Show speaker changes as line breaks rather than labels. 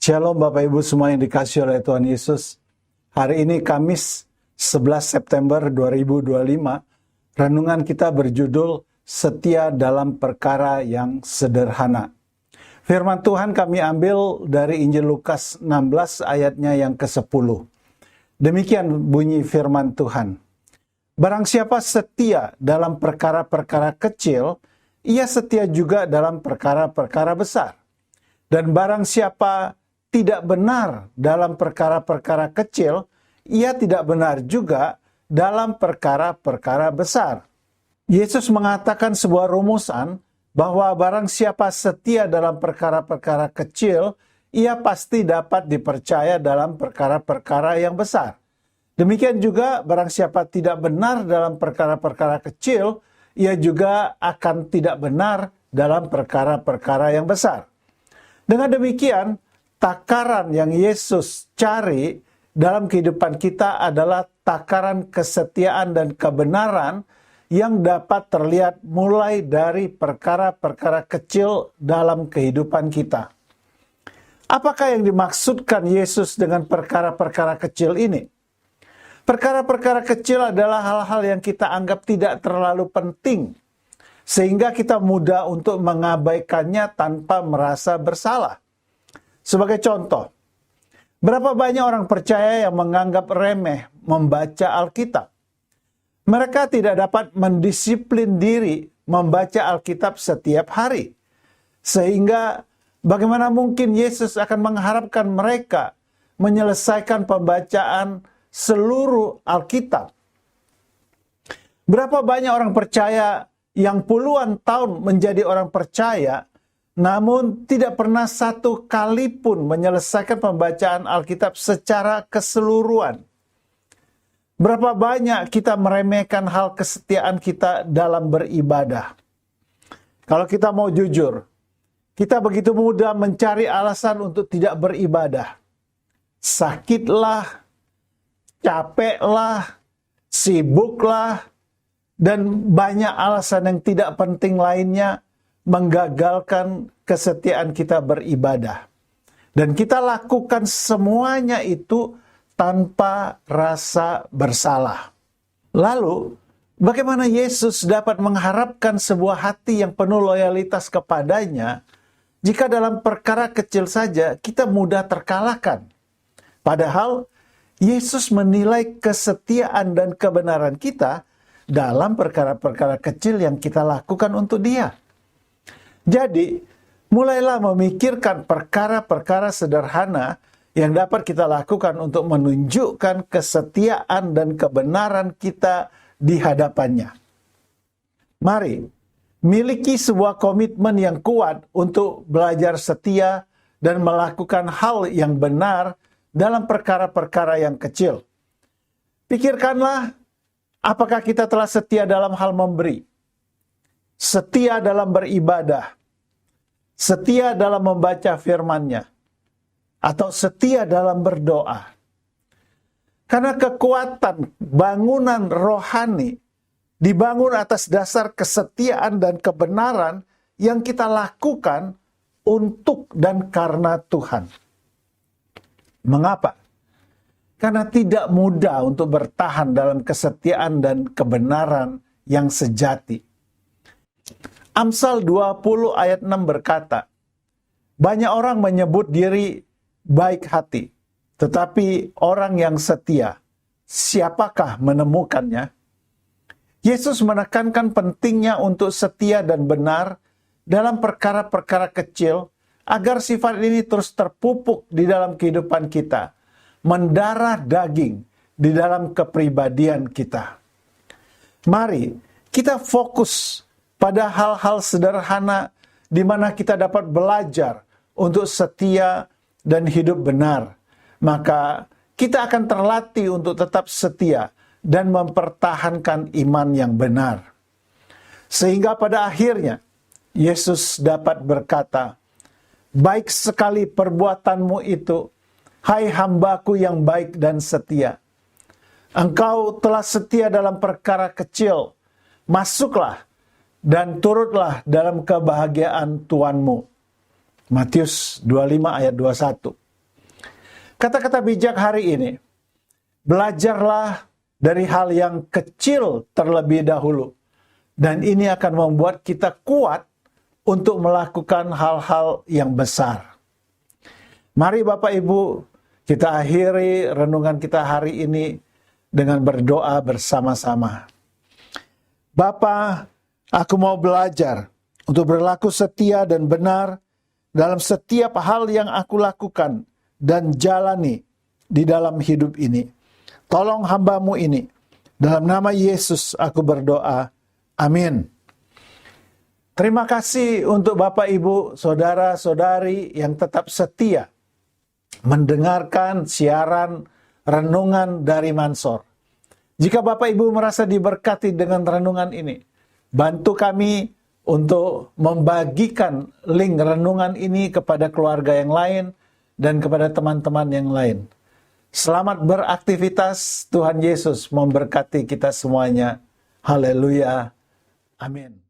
Shalom Bapak Ibu semua yang dikasihi oleh Tuhan Yesus. Hari ini Kamis 11 September 2025. Renungan kita berjudul Setia dalam Perkara yang Sederhana. Firman Tuhan kami ambil dari Injil Lukas 16 ayatnya yang ke-10. Demikian bunyi firman Tuhan. Barang siapa setia dalam perkara-perkara kecil, ia setia juga dalam perkara-perkara besar. Dan barang siapa tidak benar dalam perkara-perkara kecil, ia tidak benar juga dalam perkara-perkara besar. Yesus mengatakan sebuah rumusan bahwa barang siapa setia dalam perkara-perkara kecil, ia pasti dapat dipercaya dalam perkara-perkara yang besar. Demikian juga barang siapa tidak benar dalam perkara-perkara kecil, ia juga akan tidak benar dalam perkara-perkara yang besar. Dengan demikian, takaran yang Yesus cari dalam kehidupan kita adalah takaran kesetiaan dan kebenaran yang dapat terlihat mulai dari perkara-perkara kecil dalam kehidupan kita. Apakah yang dimaksudkan Yesus dengan perkara-perkara kecil ini? Perkara-perkara kecil adalah hal-hal yang kita anggap tidak terlalu penting, sehingga kita mudah untuk mengabaikannya tanpa merasa bersalah. Sebagai contoh, berapa banyak orang percaya yang menganggap remeh membaca Alkitab? Mereka tidak dapat mendisiplin diri membaca Alkitab setiap hari. Sehingga bagaimana mungkin Yesus akan mengharapkan mereka menyelesaikan pembacaan seluruh Alkitab? Berapa banyak orang percaya yang puluhan tahun menjadi orang percaya, namun tidak pernah satu kali pun menyelesaikan pembacaan Alkitab secara keseluruhan. Berapa banyak kita meremehkan hal kesetiaan kita dalam beribadah. Kalau kita mau jujur, kita begitu mudah mencari alasan untuk tidak beribadah. Sakitlah, capeklah, sibuklah, dan banyak alasan yang tidak penting lainnya menggagalkan kesetiaan kita beribadah. Dan kita lakukan semuanya itu tanpa rasa bersalah. Lalu, bagaimana Yesus dapat mengharapkan sebuah hati yang penuh loyalitas kepadanya jika dalam perkara kecil saja kita mudah terkalahkan? Padahal, Yesus menilai kesetiaan dan kebenaran kita dalam perkara-perkara kecil yang kita lakukan untuk Dia. Jadi, mulailah memikirkan perkara-perkara sederhana yang dapat kita lakukan untuk menunjukkan kesetiaan dan kebenaran kita di hadapannya. Mari, miliki sebuah komitmen yang kuat untuk belajar setia dan melakukan hal yang benar dalam perkara-perkara yang kecil. Pikirkanlah, apakah kita telah setia dalam hal memberi? Setia dalam beribadah, setia dalam membaca firman-Nya, atau setia dalam berdoa. Karena kekuatan bangunan rohani dibangun atas dasar kesetiaan dan kebenaran yang kita lakukan untuk dan karena Tuhan. Mengapa? Karena tidak mudah untuk bertahan dalam kesetiaan dan kebenaran yang sejati. Amsal 20 ayat 6 berkata, banyak orang menyebut diri baik hati, tetapi orang yang setia, siapakah menemukannya? Yesus menekankan pentingnya untuk setia dan benar dalam perkara-perkara kecil, agar sifat ini terus terpupuk di dalam kehidupan kita, mendarah daging di dalam kepribadian kita. Mari kita fokus pada hal-hal sederhana di mana kita dapat belajar untuk setia dan hidup benar. Maka kita akan terlatih untuk tetap setia dan mempertahankan iman yang benar. Sehingga pada akhirnya Yesus dapat berkata, baik sekali perbuatanmu itu, hai hambaku yang baik dan setia. Engkau telah setia dalam perkara kecil, masuklah dan turutlah dalam kebahagiaan Tuanmu. Matius 25 ayat 21. Kata-kata bijak hari ini, belajarlah dari hal yang kecil terlebih dahulu. Dan ini akan membuat kita kuat untuk melakukan hal-hal yang besar. Mari Bapak Ibu, kita akhiri renungan kita hari ini dengan berdoa bersama-sama. Bapa, aku mau belajar untuk berlaku setia dan benar dalam setiap hal yang aku lakukan dan jalani di dalam hidup ini. Tolong hamba-Mu ini. Dalam nama Yesus aku berdoa. Amin. Terima kasih untuk Bapak, Ibu, saudara-saudari yang tetap setia mendengarkan siaran renungan dari Mansor. Jika Bapak Ibu merasa diberkati dengan renungan ini, bantu kami untuk membagikan link renungan ini kepada keluarga yang lain dan kepada teman-teman yang lain. Selamat beraktivitas, Tuhan Yesus memberkati kita semuanya. Haleluya. Amin.